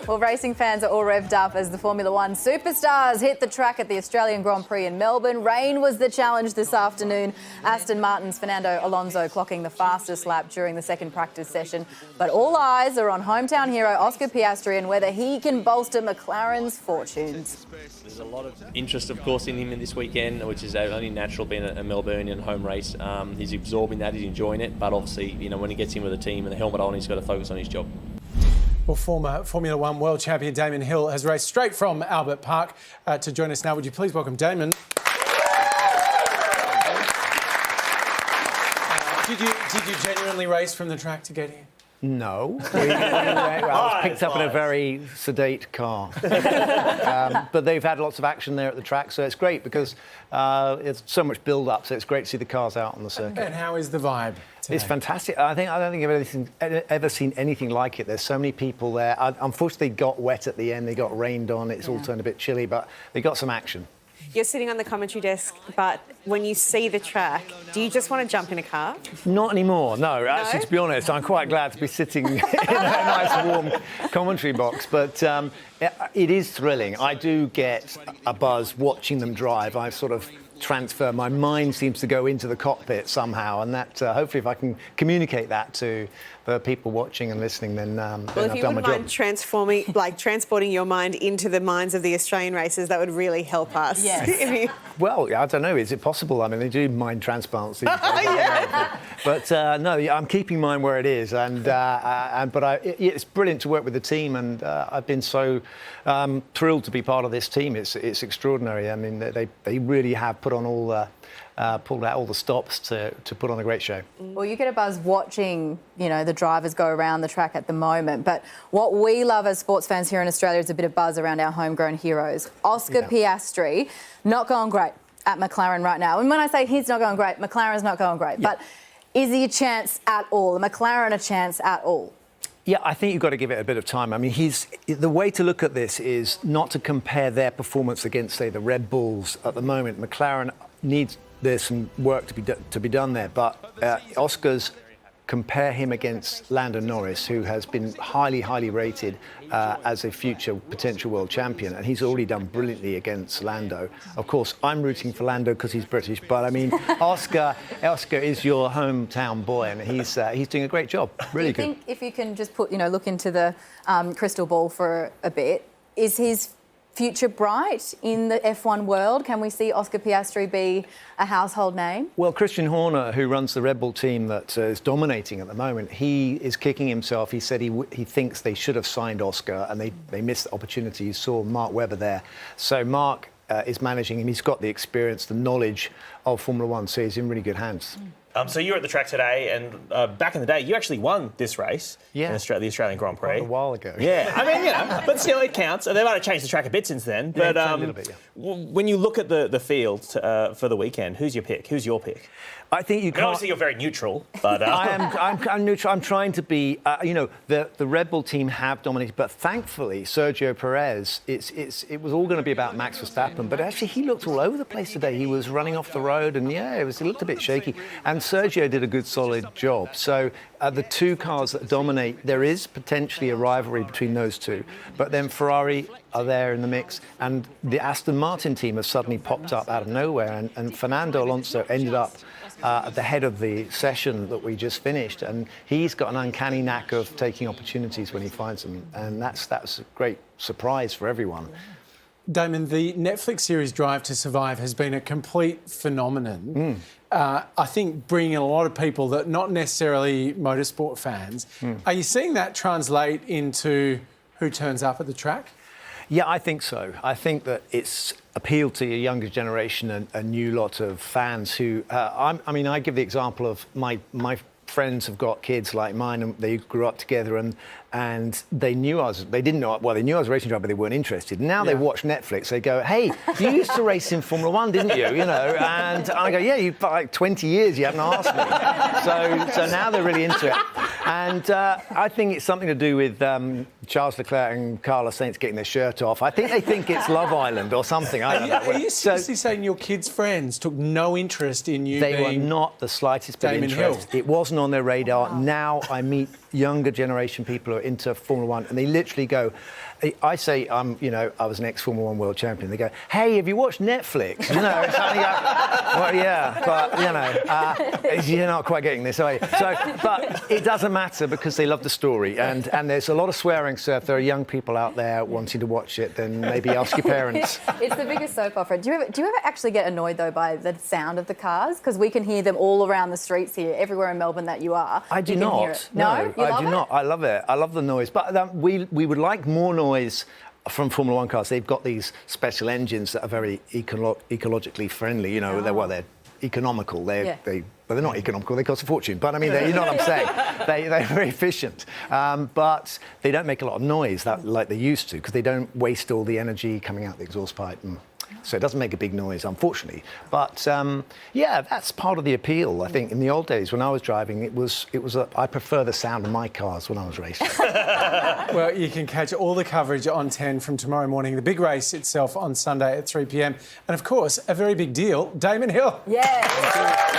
Well, racing fans are all revved up as the Formula One superstars hit the track at the Australian Grand Prix in Melbourne. Rain was the challenge this afternoon. Aston Martin's Fernando Alonso clocking the fastest lap during the second practice session. But all eyes are on hometown hero Oscar Piastri and whether he can bolster McLaren's fortunes. There's a lot of interest, of course, in him in this weekend, which is only natural being a Melbourneian home race. He's absorbing that, he's enjoying it, but obviously, when he gets in with a team and the helmet on, he's got to focus on his job. Well, former Formula One world champion Damon Hill has raced straight from Albert Park to join us now. Would you please welcome Damon? Did you genuinely race from the track to get here? No. I was picked up in a very sedate car. But they've had lots of action there at the track, so it's great because it's so much build-up, so it's great to see the cars out on the circuit. And how is the vibe today? It's fantastic. I don't think I've ever seen anything like it. There's so many people there. Unfortunately, they got wet at the end. They got rained on. It's all turned a bit chilly, but they got some action. You're sitting on the commentary desk, but when you see the track, do you just want to jump in a car? Not anymore, no. Actually, to be honest, I'm quite glad to be sitting in a nice, warm commentary box. But it is thrilling. I do get a buzz watching them drive. I sort of transfer. My mind seems to go into the cockpit somehow, and that hopefully, if I can communicate that to the people watching and listening, then I've done my job. Well, if you wouldn't mind transporting your mind into the minds of the Australian racers, that would really help us. Yes. Well, I don't know. Is it possible? I mean, they do mind transplants these days. But no, I'm keeping mine where it is, but it's brilliant to work with the team, and I've been so thrilled to be part of this team. It's extraordinary. I mean, they really have put on pulled out all the stops to put on a great show. Well, you get a buzz watching, the drivers go around the track at the moment. But what we love as sports fans here in Australia is a bit of buzz around our homegrown heroes. Oscar Piastri, not going great at McLaren right now. And when I say he's not going great, McLaren's not going great. Yeah. But is he a chance at all? Are McLaren a chance at all? Yeah, I think you've got to give it a bit of time. I mean, the way to look at this is not to compare their performance against, say, the Red Bulls at the moment. McLaren there's some work to be done there, but Oscar's compare him against Lando Norris, who has been highly rated as a future potential world champion, and he's already done brilliantly against Lando. Of course, I'm rooting for Lando because he's British, but I mean, Oscar is your hometown boy, and he's doing a great job. Really good. I think if you can just look into the crystal ball for a bit, is his future bright in the F1 world? Can we see Oscar Piastri be a household name? Well, Christian Horner, who runs the Red Bull team that is dominating at the moment, he is kicking himself. He said he thinks they should have signed Oscar, and they missed the opportunity. You saw Mark Webber there. So Mark is managing him. He's got the experience, the knowledge of Formula One, so he's in really good hands. So you were at the track today, and back in the day, you actually won this race in the Australian Grand Prix. A while ago. Yeah, I mean, but still, it counts. They might have changed the track a bit since then. But a little bit, when you look at the field for the weekend, who's your pick? Who's your pick? I think you can't. Obviously, you're very neutral, but I'm neutral. I'm trying to be. The Red Bull team have dominated, but thankfully, Sergio Perez. It was all going to be about Max Verstappen, but actually, he looked all over the place today. He was running off the road, and it looked a bit shaky. And Sergio did a good, solid job. So the two cars that dominate, there is potentially a rivalry between those two, but then Ferrari are there in the mix, and the Aston Martin team has suddenly popped up out of nowhere, and Fernando Alonso ended up at the head of the session that we just finished, and he's got an uncanny knack of taking opportunities when he finds them, and that's a great surprise for everyone. Damon, the Netflix series Drive to Survive has been a complete phenomenon. I think bringing in a lot of people that not necessarily motorsport fans. Are you seeing that translate into who turns up at the track? Yeah, I think so. I think that it's appealed to a younger generation and a new lot of fans who... I give the example of my friends have got kids like mine, and they grew up together, and they knew they didn't know, well, they knew I was a racing driver, but they weren't interested. Now they watch Netflix, they go, hey, you used to race in Formula One, didn't you? And I go, yeah, you've like 20 years, you haven't asked me. So now they're really into it. And I think it's something to do with Charles Leclerc and Carlos Sainz getting their shirt off. I think they think it's Love Island or something. I don't know. Are you seriously saying your kids' friends took no interest in you They were not the slightest bit of interest. It wasn't on their radar. Now I meet younger generation people who are into Formula One, and they literally go, I say, you know, I was an ex-Formula 1 world champion. They go, hey, have you watched Netflix? You know, it's like, well, yeah, but, you know, you're not quite getting this, are you? So, but it doesn't matter because they love the story. And there's a lot of swearing, so if there are young people out there wanting to watch it, then maybe ask your parents. It's the biggest soap opera. Do you ever actually get annoyed, though, by the sound of the cars? Because we can hear them all around the streets here, everywhere in Melbourne that you are. I do not. No, you love I do not. I love it. I love the noise. But we would like more noise from Formula 1 cars. They've got these special engines that are very ecologically friendly. You know, they're economical. Well, they're not economical. They cost a fortune. But I mean, you know what I'm saying? They're very efficient. But they don't make a lot of noise like they used to because they don't waste all the energy coming out the exhaust pipe. So it doesn't make a big noise, unfortunately. But yeah, that's part of the appeal. I think in the old days when I was driving, I prefer the sound of my cars when I was racing. Well, you can catch all the coverage on 10 from tomorrow morning. The big race itself on Sunday at 3 p.m. And of course, a very big deal, Damon Hill. Yeah.